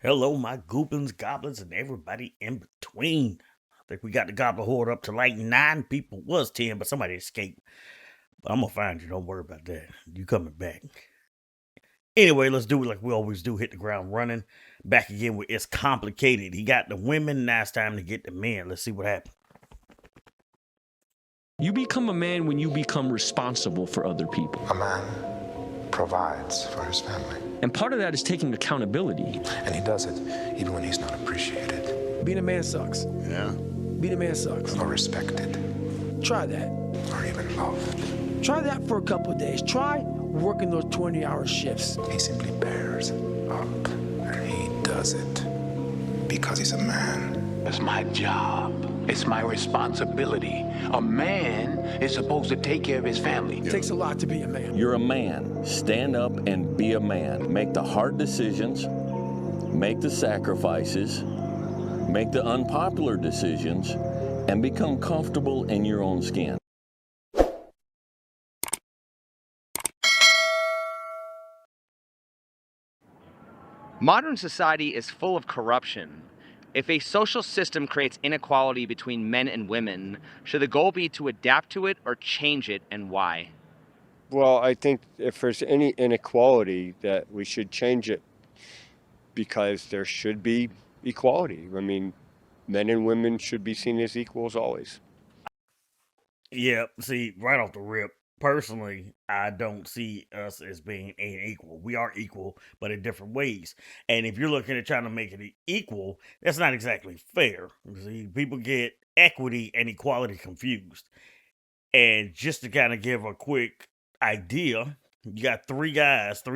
Hello, my goblins, goblins, and everybody in between. I think we got the goblin horde up to like 9 people. Was 10, but somebody escaped. But I'm gonna find you. Don't worry about that. You coming back. Anyway, let's do it like we always do. Hit the ground running. Back again with It's Complicated. He got the women. Now it's time to get the men. Let's see what happens. You become a man when you become responsible for other people. A man provides for his family. And part of that is taking accountability. And he does it even when he's not appreciated. Being a man sucks. Yeah. Being a man sucks. Or respected. Try that. Or even loved. Try that for a couple of days. Try working those 20-hour shifts. He simply bears up. And he does it because he's a man. It's my job. It's my responsibility. A man is supposed to take care of his family. It takes a lot to be a man. You're a man. Stand up and be a man. Make the hard decisions. Make the sacrifices. Make the unpopular decisions. And become comfortable in your own skin. Modern society is full of corruption. If a social system creates inequality between men and women, should the goal be to adapt to it or change it, and why? Well, I think if there's any inequality, that we should change it because there should be equality. I mean, men and women should be seen as equals always. Yeah, see, right off the rip, personally, I don't see us as being equal. We are equal, but in different ways. And if you're looking at trying to make it equal, that's not exactly fair. See, people get equity and equality confused. And just to kind of give a quick idea, you got 3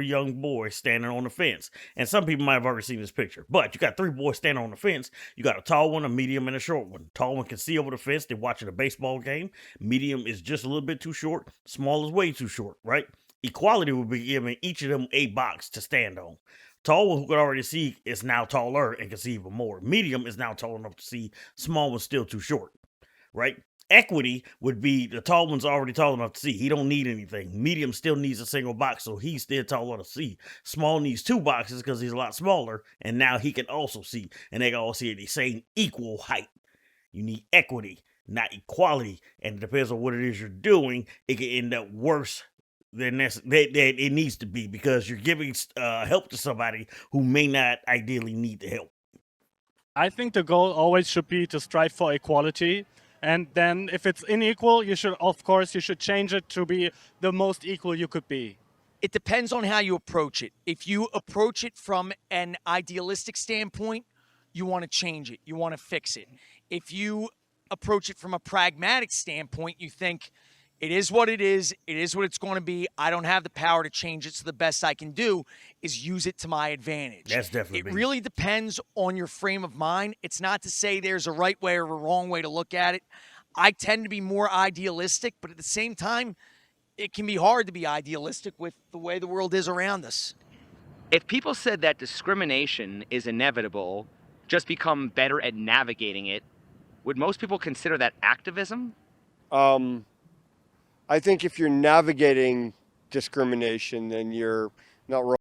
young boys standing on the fence. And some people might have already seen this picture, but you got 3 boys standing on the fence. You got a tall one, a medium, and a short one. Tall one can see over the fence. They're watching a baseball game. Medium is just a little bit too short. Small is way too short, right? Equality would be giving each of them a box to stand on. Tall one who could already see is now taller and can see even more. Medium is now tall enough to see. Small one's still too short, right? Equity would be the tall one's already tall enough to see. He don't need anything. Medium still needs a single box, so he's still tall enough to see. Small needs 2 boxes because he's a lot smaller, and now he can also see. And they can all see at the same equal height. You need equity, not equality. And it depends on what it is you're doing. It can end up worse than that it needs to be because you're giving help to somebody who may not ideally need the help. I think the goal always should be to strive for equality. And then if it's unequal, you should change it to be the most equal you could be. It depends on how you approach it. If you approach it from an idealistic standpoint, you want to change it. You want to fix it. If you approach it from a pragmatic standpoint, you think it is what it is. It is what it's going to be. I don't have the power to change it, so the best I can do is use it to my advantage. That's definitely It really depends on your frame of mind. It's not to say there's a right way or a wrong way to look at it. I tend to be more idealistic, but at the same time, it can be hard to be idealistic with the way the world is around us. If people said that discrimination is inevitable, just become better at navigating it, would most people consider that activism? I think if you're navigating discrimination, then you're not wrong.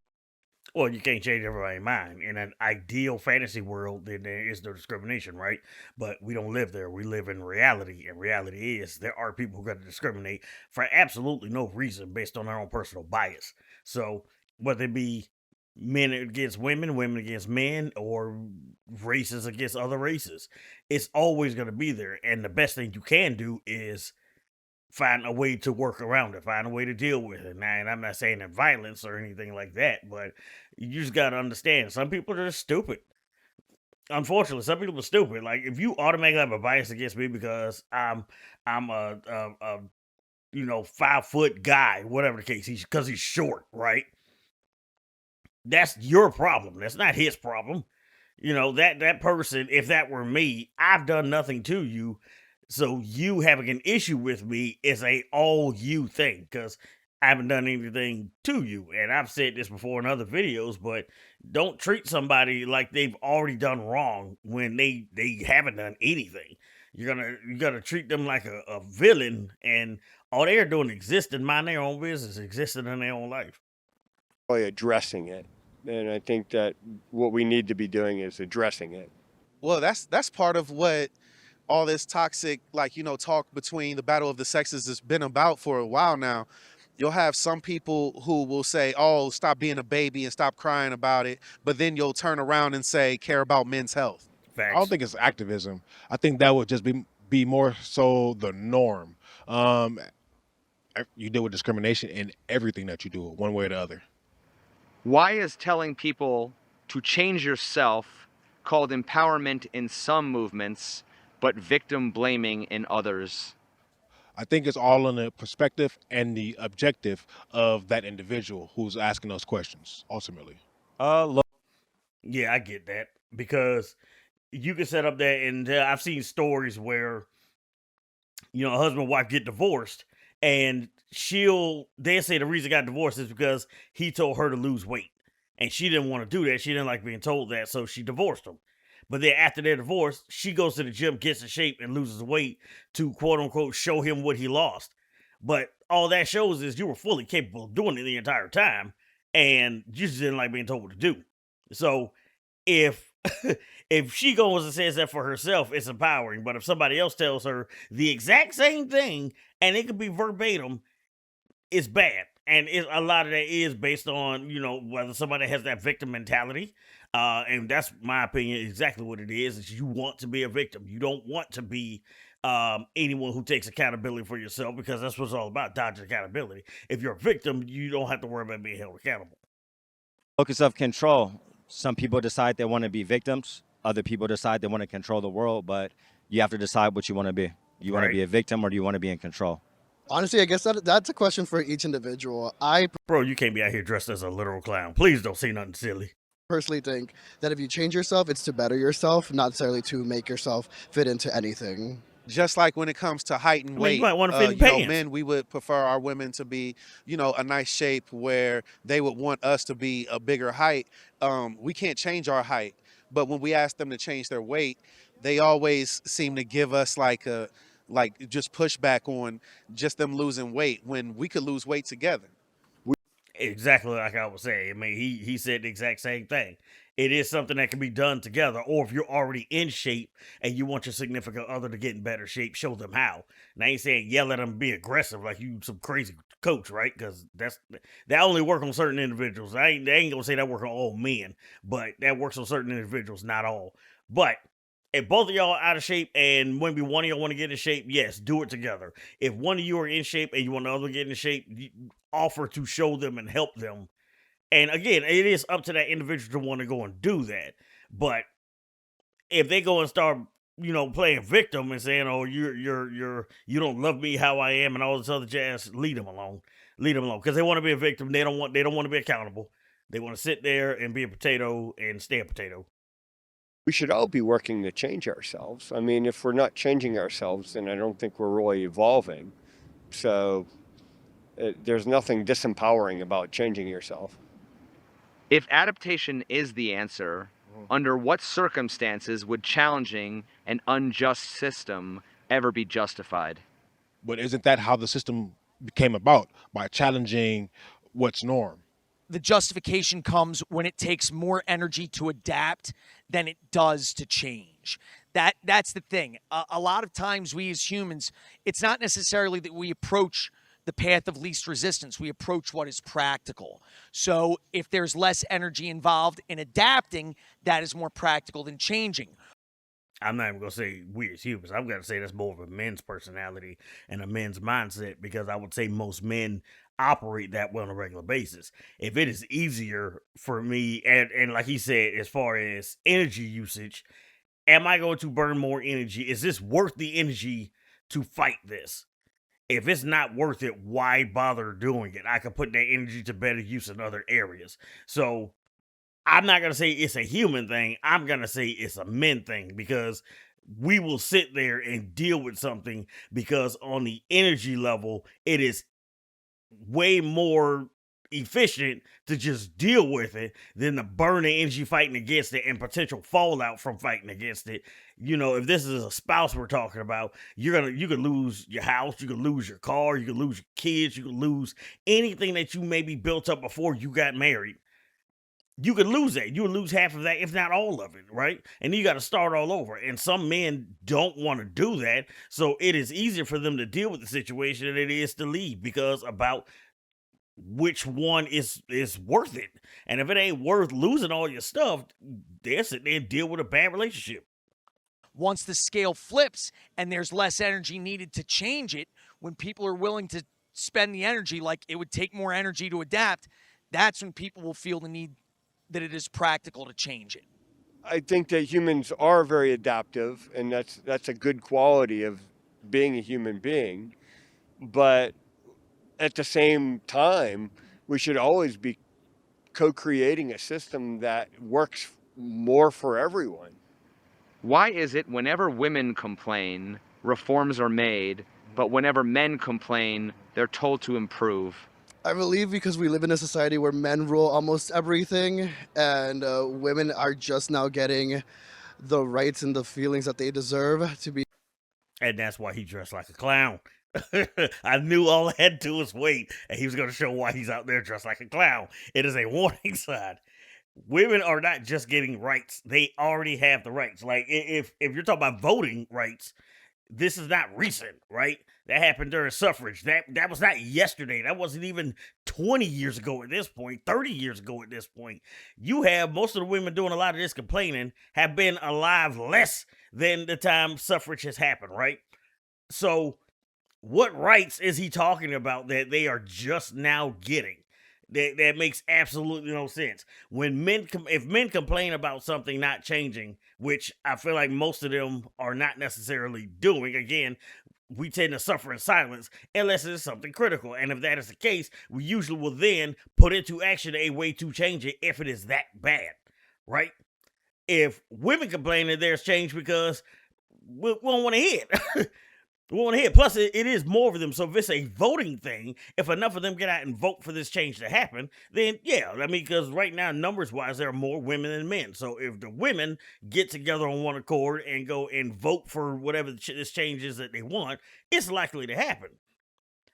Well, you can't change everybody's mind. In an ideal fantasy world, then there is no discrimination, right? But we don't live there. We live in reality. And reality is there are people who are going to discriminate for absolutely no reason based on their own personal bias. So whether it be men against women, women against men, or races against other races, it's always going to be there. And the best thing you can do is find a way to work around it, find a way to deal with it. Now, and I'm not saying that violence or anything like that, but you just got to understand some people are just stupid. Unfortunately, some people are stupid. Like if you automatically have a bias against me because I'm a 5-foot guy, whatever the case, because he's short, right? That's your problem. That's not his problem. That person, if that were me, I've done nothing to you. So you having an issue with me is a all you thing because I haven't done anything to you. And I've said this before in other videos, but don't treat somebody like they've already done wrong when they haven't done anything. You're gonna treat them like a villain, and all they're doing is existing, mind their own business, existing in their own life. Addressing it. And I think that what we need to be doing is addressing it. Well, that's part of what all this toxic, like, talk between the battle of the sexes has been about for a while now. You'll have some people who will say, oh, stop being a baby and stop crying about it. But then you'll turn around and say, care about men's health. I don't think it's activism. I think that would just be more so the norm. You deal with discrimination in everything that you do, one way or the other. Why is telling people to change yourself called empowerment in some movements, but victim blaming in others? I think it's all in the perspective and the objective of that individual who's asking those questions, ultimately. Yeah, I get that, because you can set up that, and I've seen stories where, a husband and wife get divorced, and they say the reason they got divorced is because he told her to lose weight, and she didn't want to do that. She didn't like being told that, so she divorced him. But then after their divorce, she goes to the gym, gets in shape, and loses weight to quote unquote show him what he lost. But all that shows is you were fully capable of doing it the entire time, and you just didn't like being told what to do. So if if she goes and says that for herself, it's empowering. But if somebody else tells her the exact same thing, and it could be verbatim, it's bad. And a lot of that is based on, whether somebody has that victim mentality. And that's my opinion, exactly what it is you want to be a victim. You don't want to be anyone who takes accountability for yourself, because that's what it's all about, dodging accountability. If you're a victim, you don't have to worry about being held accountable. Focus of control. Some people decide they want to be victims. Other people decide they want to control the world, but you have to decide what you want to be. You want to be a victim, or do you want to be in control? Honestly, I guess that's a question for each individual. Bro, you can't be out here dressed as a literal clown. Please don't say nothing silly. Personally think that if you change yourself, it's to better yourself, not necessarily to make yourself fit into anything. Just like when it comes to height and weight, you might want to fit in pants. Men, we would prefer our women to be, a nice shape where they would want us to be a bigger height. We can't change our height, but when we ask them to change their weight, they always seem to give us just pushback on just them losing weight when we could lose weight together. Exactly like I was saying. I mean, he said the exact same thing. It is something that can be done together, or if you're already in shape and you want your significant other to get in better shape, show them how. And I ain't saying yell at them, be aggressive like you some crazy coach, right? Because that only work on certain individuals. I ain't gonna say that work on all men, but that works on certain individuals, not all. But if both of y'all are out of shape and maybe one of y'all want to get in shape, yes, do it together. If one of you are in shape and you want the other to get in shape, offer to show them and help them. And again, it is up to that individual to want to go and do that. But if they go and start, playing victim and saying, "Oh, you don't love me how I am," and all this other jazz, leave them alone. Leave them alone, because they want to be a victim. They don't want to be accountable. They want to sit there and be a potato and stay a potato. We should all be working to change ourselves. I mean, if we're not changing ourselves, then I don't think we're really evolving. So there's nothing disempowering about changing yourself. If adaptation is the answer, under what circumstances would challenging an unjust system ever be justified? But isn't that how the system came about? By challenging what's norm? The justification comes when it takes more energy to adapt than it does to change. That's the thing. A lot of times we as humans, it's not necessarily that we approach the path of least resistance. We approach what is practical. So if there's less energy involved in adapting, that is more practical than changing. I'm not even going to say we as humans. I'm going to say that's more of a men's personality and a men's mindset, because I would say most men operate that way on a regular basis. If it is easier for me, and like he said, as far as energy usage, am I going to burn more energy? Is this worth the energy to fight this? If it's not worth it, why bother doing it? I could put that energy to better use in other areas. So I'm not going to say it's a human thing. I'm going to say it's a men thing, because we will sit there and deal with something because on the energy level, it is way more efficient to just deal with it than to burn the energy fighting against it and potential fallout from fighting against it. If this is a spouse we're talking about, you could lose your house, you could lose your car, you could lose your kids, you could lose anything that you maybe built up before you got married. you could lose that. You would lose half of that, if not all of it, right? And you got to start all over. And some men don't want to do that. So it is easier for them to deal with the situation than it is to leave, because about which one is worth it. And if it ain't worth losing all your stuff, they'll sit there and deal with a bad relationship. Once the scale flips and there's less energy needed to change it, when people are willing to spend the energy, like it would take more energy to adapt, that's when people will feel the need that it is practical to change it. I think that humans are very adaptive, and that's a good quality of being a human being. But at the same time, we should always be co-creating a system that works more for everyone. Why is it whenever women complain, reforms are made, but whenever men complain, they're told to improve? I believe because we live in a society where men rule almost everything, and women are just now getting the rights and the feelings that they deserve to be. And that's why he dressed like a clown. I knew all I had to do was wait, and he was going to show why he's out there dressed like a clown. It is a warning sign. Women are not just getting rights; they already have the rights. Like if you're talking about voting rights, this is not recent, right? That happened during suffrage. That was not yesterday. That wasn't even 20 years ago at this point, 30 years ago at this point. You have most of the women doing a lot of this complaining have been alive less than the time suffrage has happened, right? So what rights is he talking about that they are just now getting? That makes absolutely no sense. When if men complain about something not changing, which I feel like most of them are not necessarily doing, again, we tend to suffer in silence unless it is something critical. And if that is the case, we usually will then put into action a way to change it if it is that bad, right? If women complain that there's change because we don't want to hear it. We want to hear. Plus, it is more of them. So if it's a voting thing, if enough of them get out and vote for this change to happen, then yeah, I mean, because right now, numbers-wise, there are more women than men. So if the women get together on one accord and go and vote for whatever this change is that they want, it's likely to happen.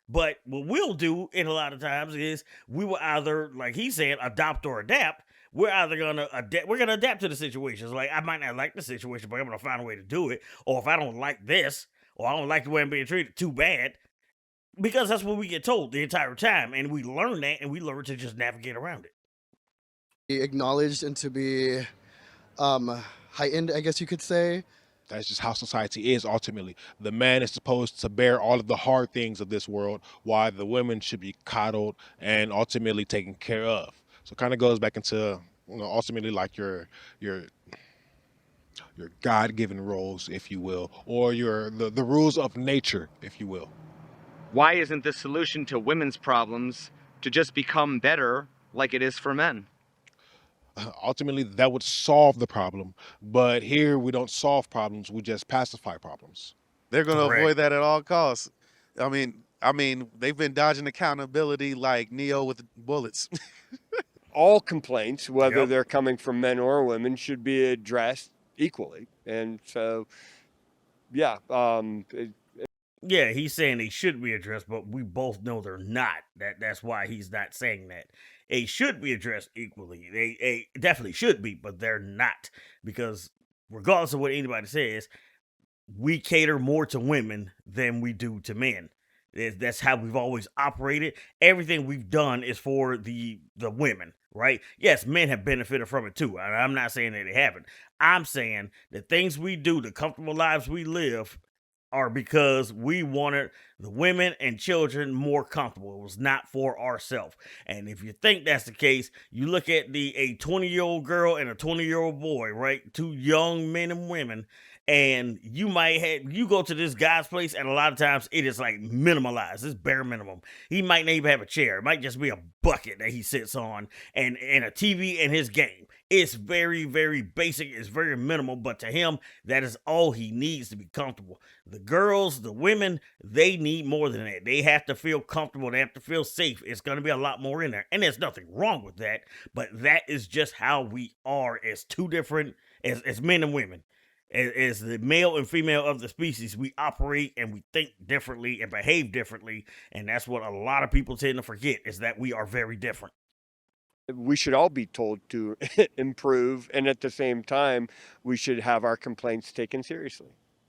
But what we'll do in a lot of times is we will either, like he said, adopt or adapt. We're either gonna adapt. We're gonna adapt to the situations. Like I might not like the situation, but I'm gonna find a way to do it. Or if I don't like this, or I don't like the way I'm being treated, too bad. Because that's what we get told the entire time. And we learn that, and we learn to just navigate around it. Be acknowledged and to be heightened, I guess you could say. That's just how society is ultimately. The man is supposed to bear all of the hard things of this world, while the women should be coddled and ultimately taken care of. So it kind of goes back into, ultimately like your God-given roles, if you will, or the rules of nature, if you will. Why isn't the solution to women's problems to just become better like it is for men? Ultimately, that would solve the problem, but here we don't solve problems, we just pacify problems. They're going to avoid that at all costs. I mean, they've been dodging accountability like Neo with bullets. All complaints, whether they're coming from men or women, should be addressed equally. And so, yeah. Yeah, he's saying they should be addressed, but we both know they're not. That's why he's not saying that. They should be addressed equally. They definitely should be, but they're not. Because regardless of what anybody says, we cater more to women than we do to men. That's how we've always operated. Everything we've done is for the women, right? Yes, men have benefited from it too. I'm not saying that they haven't. I'm saying the things we do, the comfortable lives we live, are because we wanted the women and children more comfortable. It was not for ourselves. And if you think that's the case, you look at a 20-year-old girl and a 20-year-old boy, right? Two young men and women. And you go to this guy's place, and a lot of times it is like minimalized. It's bare minimum. He might not even have a chair. It might just be a bucket that he sits on and a TV and his game. It's very, very basic. It's very minimal, but to him, that is all he needs to be comfortable. The girls, the women, they need more than that. They have to feel comfortable. They have to feel safe. It's going to be a lot more in there. And there's nothing wrong with that, but that is just how we are as two different, as men and women. As the male and female of the species, we operate and we think differently and behave differently. And that's what a lot of people tend to forget, is that we are very different. We should all be told to improve, and at the same time, we should have our complaints taken seriously.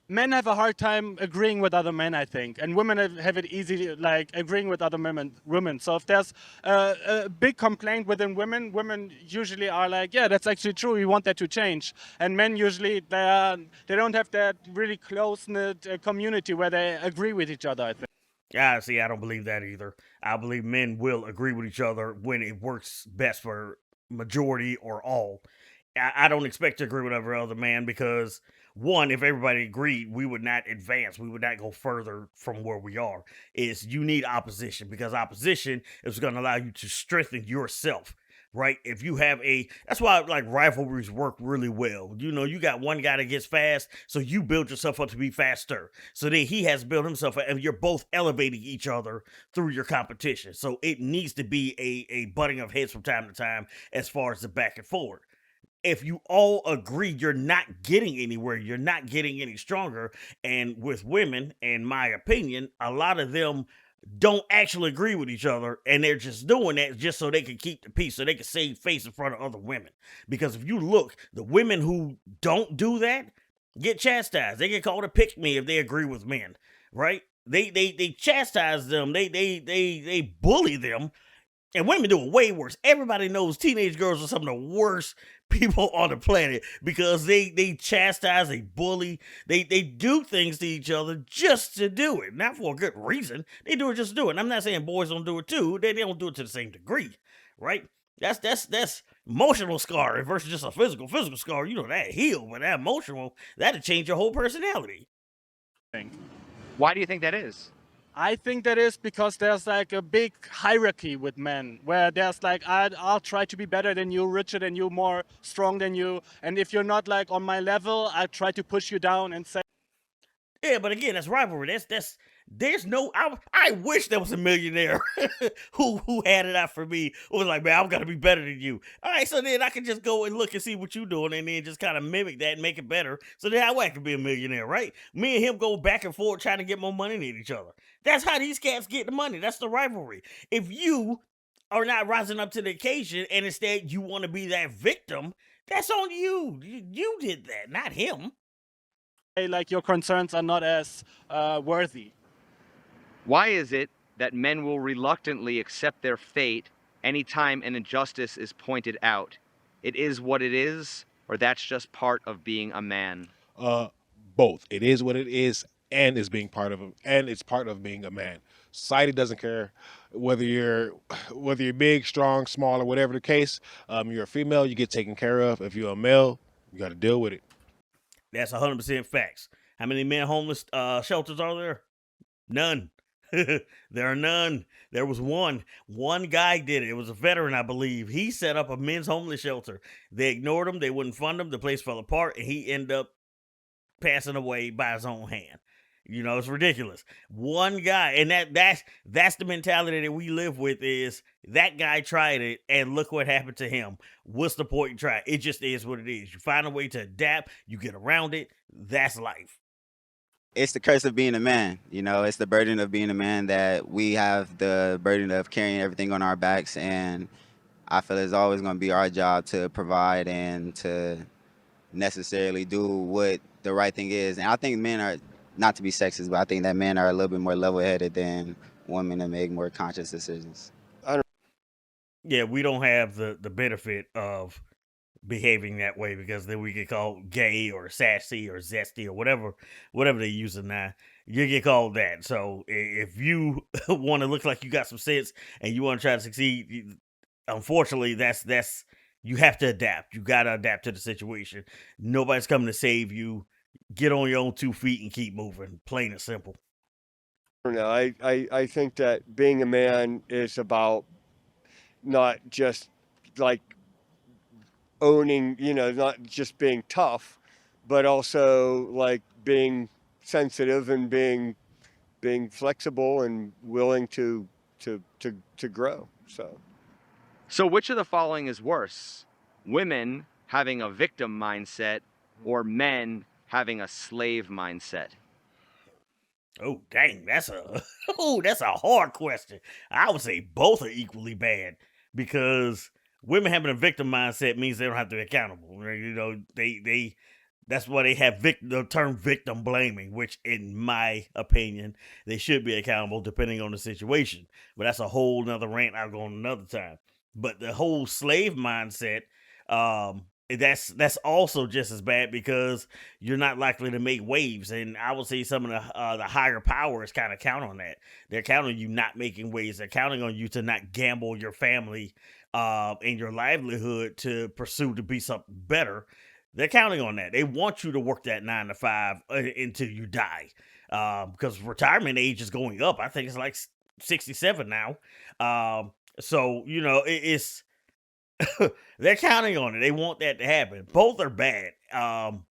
Men have a hard time agreeing with other men, I think, and women have it easy, like agreeing with other women. So if there's a big complaint within women, women usually are like, yeah, that's actually true. We want that to change. And men usually they don't have that really close knit community where they agree with each other, I think. Yeah, see, I don't believe that either. I believe men will agree with each other when it works best for majority or all. I don't expect to agree with every other man because one, if everybody agreed, we would not advance. We would not go further from where we are. Is you need opposition because opposition is going to allow you to strengthen yourself. Right? If you have that's why like rivalries work really well. You know, you got one guy that gets fast, so you build yourself up to be faster. So then he has built himself up, and you're both elevating each other through your competition. So it needs to be a butting of heads from time to time as far as the back and forward. If you all agree, you're not getting anywhere, you're not getting any stronger. And with women, in my opinion, a lot of them don't actually agree with each other, and they're just doing that just so they can keep the peace, so they can save face in front of other women. Because if you look, the women who don't do that get chastised. They get called a pick me if they agree with men, right? They chastise them, they bully them. And women do it way worse. Everybody knows teenage girls are some of the worst people on the planet because they chastise, they bully, they do things to each other just to do it. Not for a good reason. They do it just to do it. And I'm not saying boys don't do it too. They don't do it to the same degree, right? That's emotional scarring versus just a physical scar. You know, that heal, but that emotional, that'll change your whole personality. Why do you think that is? I think that is because there's like a big hierarchy with men where there's like, I'll try to be better than you, richer than you, more strong than you. And if you're not like on my level, I try to push you down and say. Yeah, but again, that's rivalry. There's no. I wish there was a millionaire who had it out for me. Who was like, man, I'm gonna be better than you. All right, so then I can just go and look and see what you're doing, and then just kind of mimic that and make it better. So then I can be a millionaire, right? Me and him go back and forth trying to get more money than each other. That's how these cats get the money. That's the rivalry. If you are not rising up to the occasion, and instead you want to be that victim, that's on you. You did that, not him. Like your concerns are not as worthy. Why is it that men will reluctantly accept their fate anytime an injustice is pointed out? It is what it is, or that's just part of being a man? Both. It is what it is, and it's part of being a man. Society doesn't care whether you're big, strong, small, or whatever the case. You're a female, you get taken care of. If you're a male, you got to deal with it. That's 100% facts. How many men homeless shelters are there? None. There are none. There was one. One guy did it. It was a veteran, I believe. He set up a men's homeless shelter. They ignored him. They wouldn't fund him. The place fell apart, and he ended up passing away by his own hand. You know, it's ridiculous. One guy, and that's the mentality that we live with is that guy tried it, and look what happened to him. What's the point in trying? It just is what it is. You find a way to adapt, you get around it. That's life. It's the curse of being a man. You know, it's the burden of being a man that we have the burden of carrying everything on our backs, and I feel it's always going to be our job to provide and to necessarily do what the right thing is. And I think men are, not to be sexist, but I think that men are a little bit more level-headed than women and make more conscious decisions. Yeah, we don't have the benefit of behaving that way because then we get called gay or sassy or zesty or whatever they using now. You get called that. So if you want to look like you got some sense and you want to try to succeed, unfortunately, that's you have to adapt. You got to adapt to the situation. Nobody's coming to save you. Get on your own 2 feet and keep moving. Plain and simple. No, I think that being a man is about not just like owning, not just being tough, but also like being sensitive and being flexible and willing to grow. So which of the following is worse? Women having a victim mindset or men having a slave mindset? Oh, dang, that's a hard question. I would say both are equally bad because women having a victim mindset means they don't have to be accountable. Right? You know, they that's why they have the term victim blaming, which, in my opinion, they should be accountable depending on the situation. But that's a whole nother rant I'll go on another time. But the whole slave mindset, that's also just as bad because you're not likely to make waves. And I would say some of the higher powers kind of count on that. They're counting on you not making waves. They're counting on you to not gamble your family and your livelihood to pursue to be something better. They're counting on that. They want you to work that 9 to 5 until you die, because retirement age is going up. I think it's like 67 now. So you know it's they're counting on it. They want that to happen. Both are bad, and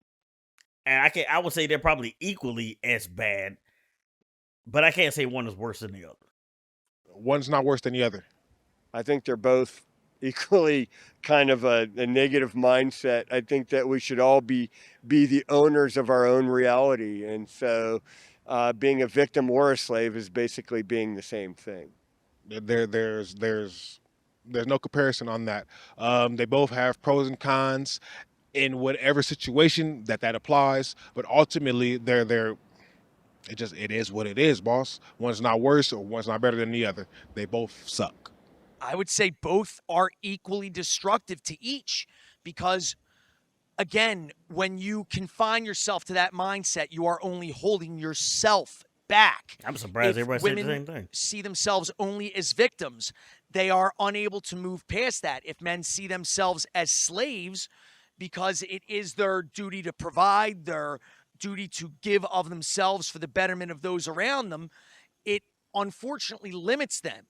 I would say they're probably equally as bad, but I can't say one is worse than the other. One's not worse than the other. I think they're both equally kind of a negative mindset. I think that we should all be the owners of our own reality. And so being a victim or a slave is basically being the same thing. There's no comparison on that. They both have pros and cons in whatever situation that applies, but ultimately it is what it is, boss. One's not worse or one's not better than the other. They both suck. I would say both are equally destructive to each because, again, when you confine yourself to that mindset, you are only holding yourself back. I'm surprised everybody said the same thing. See themselves only as victims, they are unable to move past that. If men see themselves as slaves because it is their duty to provide, their duty to give of themselves for the betterment of those around them, it unfortunately limits them.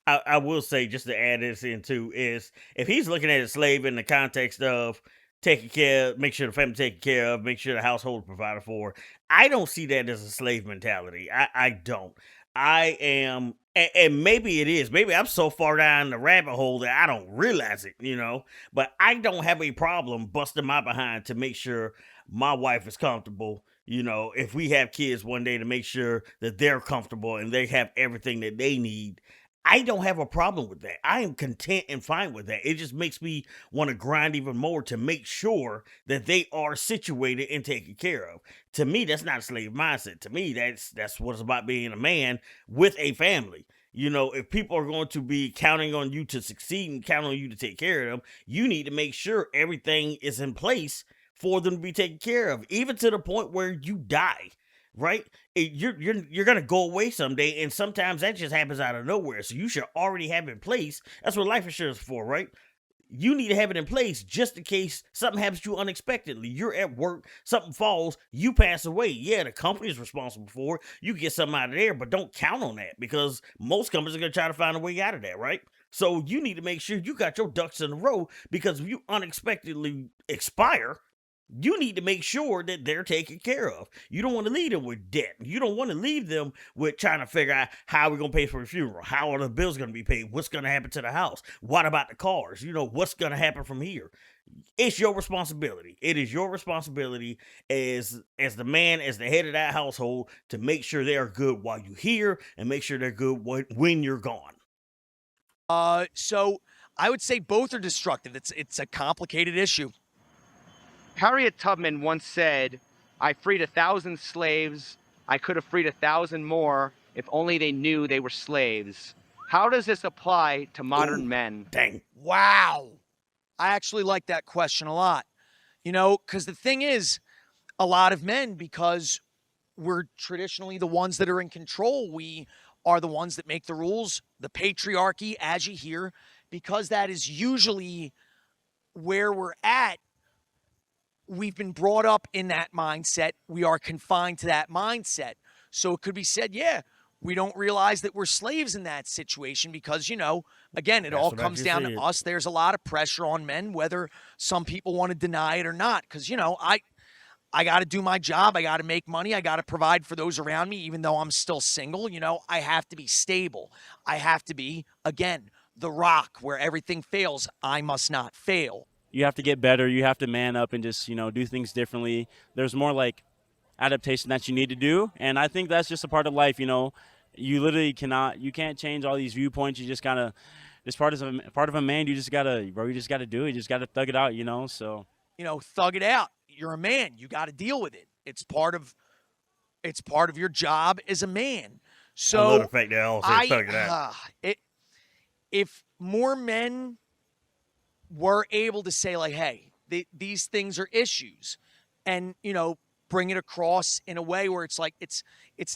I will say, just to add this in too, is if he's looking at a slave in the context of taking care, make sure the family taken care of, make sure the household provided for, I don't see that as a slave mentality. I don't. I am, and maybe it is. Maybe I'm so far down the rabbit hole that I don't realize it, you know. But I don't have a problem busting my behind to make sure my wife is comfortable. You know, if we have kids one day, to make sure that they're comfortable and they have everything that they need. I don't have a problem with that. I am content and fine with that. It just makes me want to grind even more to make sure that they are situated and taken care of. To me, that's not a slave mindset. To me, that's what it's about, being a man with a family. You know, if people are going to be counting on you to succeed and counting on you to take care of them, you need to make sure everything is in place for them to be taken care of, even to the point where you die. Right? You're gonna go away someday, and sometimes that just happens out of nowhere. So you should already have it in place. That's what life insurance is for, right? You need to have it in place just in case something happens to you unexpectedly. You're at work, something falls, you pass away. Yeah, the company is responsible for it. You get something out of there, but don't count on that because most companies are gonna try to find a way out of that, right? So you need to make sure you got your ducks in a row, because if you unexpectedly expire, you need to make sure that they're taken care of. You don't want to leave them with debt. You don't want to leave them with trying to figure out how we're going to pay for the funeral. How are the bills going to be paid? What's going to happen to the house? What about the cars? You know, what's going to happen from here? It's your responsibility. It is your responsibility as the man, as the head of that household, to make sure they are good while you're here and make sure they're good when you're gone. So I would say both are destructive. It's a complicated issue. Harriet Tubman once said, "I freed 1,000 slaves. I could have freed 1,000 more if only they knew they were slaves." How does this apply to modern men? Dang. Wow. I actually like that question a lot. You know, because the thing is, a lot of men, because we're traditionally the ones that are in control, we are the ones that make the rules, the patriarchy, as you hear, because that is usually where we're at. We've been brought up in that mindset. We are confined to that mindset. So it could be said, yeah, we don't realize that we're slaves in that situation because, you know, again, it all comes down to us. There's a lot of pressure on men, whether some people want to deny it or not. Because, you know, I got to do my job. I got to make money. I got to provide for those around me, even though I'm still single. You know, I have to be stable. I have to be, again, the rock where everything fails. I must not fail. You have to get better. You have to man up and just, you know, do things differently. There's more like adaptation that you need to do. And I think that's just a part of life, you know. You literally can't change all these viewpoints. You just gotta Just part of a man. You just gotta, bro. You just gotta do it. You just gotta thug it out, you know. So Thug it out. You're a man. You got to deal with it. It's part of your job as a man. So I love the fact that all say thug it out. If more men were able to say like, hey, these things are issues, and bring it across in a way where it's like it's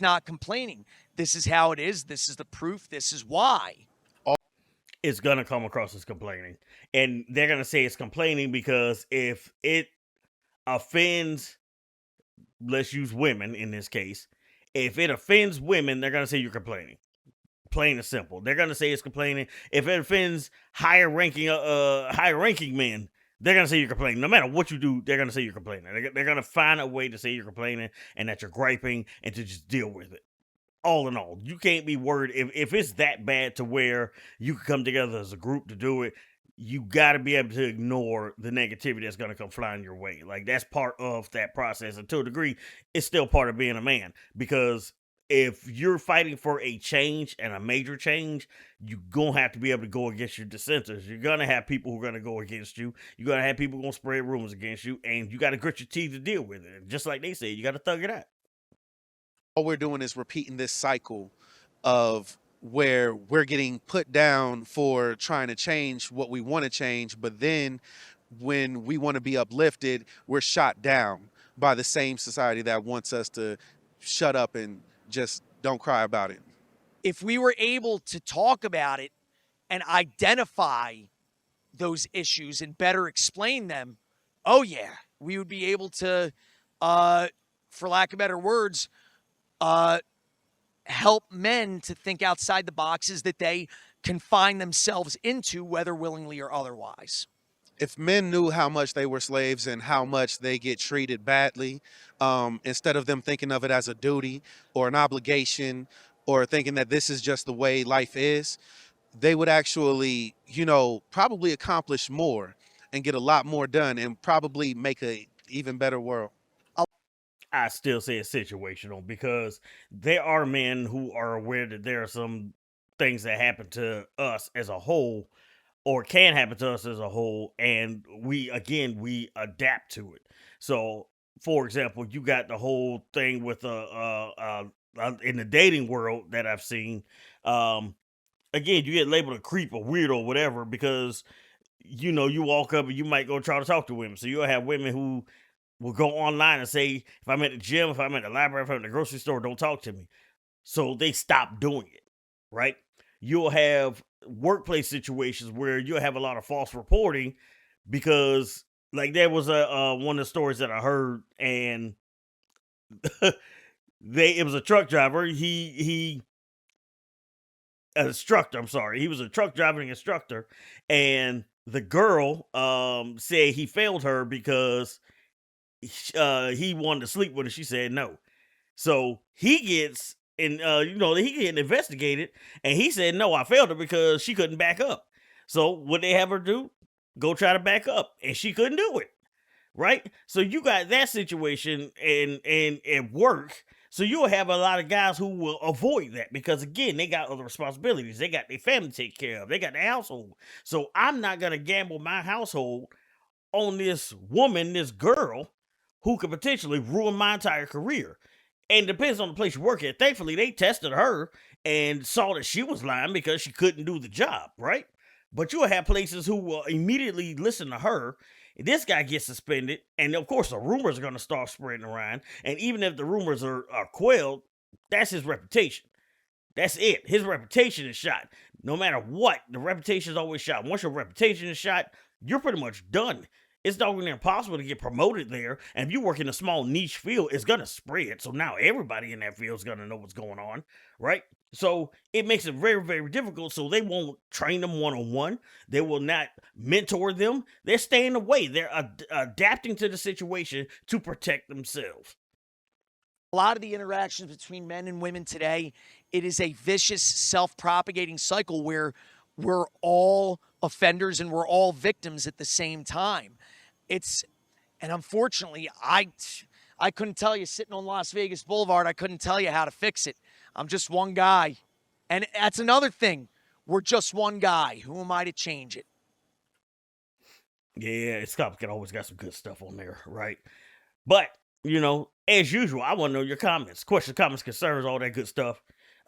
not complaining. This is how it is. This is the proof. This is why. It's gonna come across as complaining, and they're gonna say it's complaining because if it offends, let's use women in this case. If it offends women, they're gonna say you're complaining. Plain and simple. They're gonna say it's complaining. If it offends higher ranking men, they're gonna say you're complaining. No matter what you do, they're gonna say you're complaining. They're gonna find a way to say you're complaining and that you're griping and to just deal with it. All in all, you can't be worried if it's that bad to where you can come together as a group to do it. You got to be able to ignore the negativity that's going to come flying your way. Like, that's part of that process, and to a degree it's still part of being a man, because if you're fighting for a change and a major change, you're going to have to be able to go against your dissenters. You're going to have people who are going to go against you. You're going to have people who are going to spread rumors against you, and you got to grit your teeth to deal with it. Just like they say, you got to thug it out. All we're doing is repeating this cycle of where we're getting put down for trying to change what we want to change, but then when we want to be uplifted, we're shot down by the same society that wants us to shut up and just don't cry about it. If we were able to talk about it and identify those issues and better explain them, oh yeah, we would be able to, for lack of better words, help men to think outside the boxes that they confine themselves into, whether willingly or otherwise. If men knew how much they were slaves and how much they get treated badly, instead of them thinking of it as a duty or an obligation or thinking that this is just the way life is, they would actually, probably accomplish more and get a lot more done and probably make a even better world. I still say it's situational, because there are men who are aware that there are some things that happen to us as a whole, or can happen to us as a whole, and we adapt to it. So, for example, you got the whole thing with in the dating world that I've seen. Again, you get labeled a creep, a weirdo, whatever, because you walk up and you might go try to talk to women. So you'll have women who will go online and say, if I'm at the gym, if I'm at the library, if I'm at the grocery store, don't talk to me. So they stop doing it, right? You'll have workplace situations where you'll have a lot of false reporting, because like there was one of the stories that I heard, and it was a truck driver. An instructor, I'm sorry. He was a truck driving instructor, and the girl said he failed her because he wanted to sleep with her. She said no. So he gets he getting investigated, and he said no, I failed her because she couldn't back up. So what they have her do? Go try to back up, and she couldn't do it. Right? So you got that situation and at work. So you'll have a lot of guys who will avoid that, because again, they got other responsibilities. They got their family to take care of. They got their household. So I'm not gonna gamble my household on this woman, this girl, who could potentially ruin my entire career. And it depends on the place you work at. Thankfully, they tested her and saw that she was lying because she couldn't do the job, right? But you'll have places who will immediately listen to her. This guy gets suspended, and of course the rumors are going to start spreading around. And even if the rumors are quelled, that's his reputation. That's it. His reputation is shot. No matter what, the reputation is always shot. Once your reputation is shot, you're pretty much done. It's not really impossible to get promoted there. And if you work in a small niche field, it's going to spread. So now everybody in that field is going to know what's going on, right? So it makes it very, very difficult. So they won't train them one-on-one. They will not mentor them. They're staying away. They're adapting to the situation to protect themselves. A lot of the interactions between men and women today, it is a vicious, self-propagating cycle where we're all offenders and we're all victims at the same time. And unfortunately, I couldn't tell you, sitting on Las Vegas Boulevard, I couldn't tell you how to fix it. I'm just one guy. And that's another thing. We're just one guy. Who am I to change it? Yeah, it's complicated. Always got some good stuff on there, right? But, as usual, I want to know your comments, questions, comments, concerns, all that good stuff.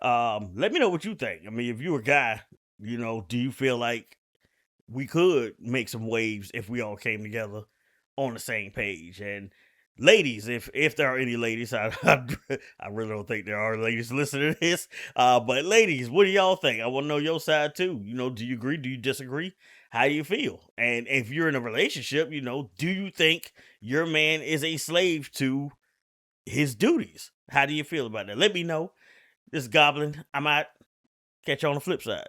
Let me know what you think. I mean, if you're a guy, do you feel like we could make some waves if we all came together on the same page? And ladies, if there are any ladies, I really don't think there are ladies listening to this. But ladies, what do y'all think? I want to know your side too. Do you agree? Do you disagree? How do you feel? And if you're in a relationship, do you think your man is a slave to his duties? How do you feel about that? Let me know. This is Goblin. I'm out. Catch you on the flip side.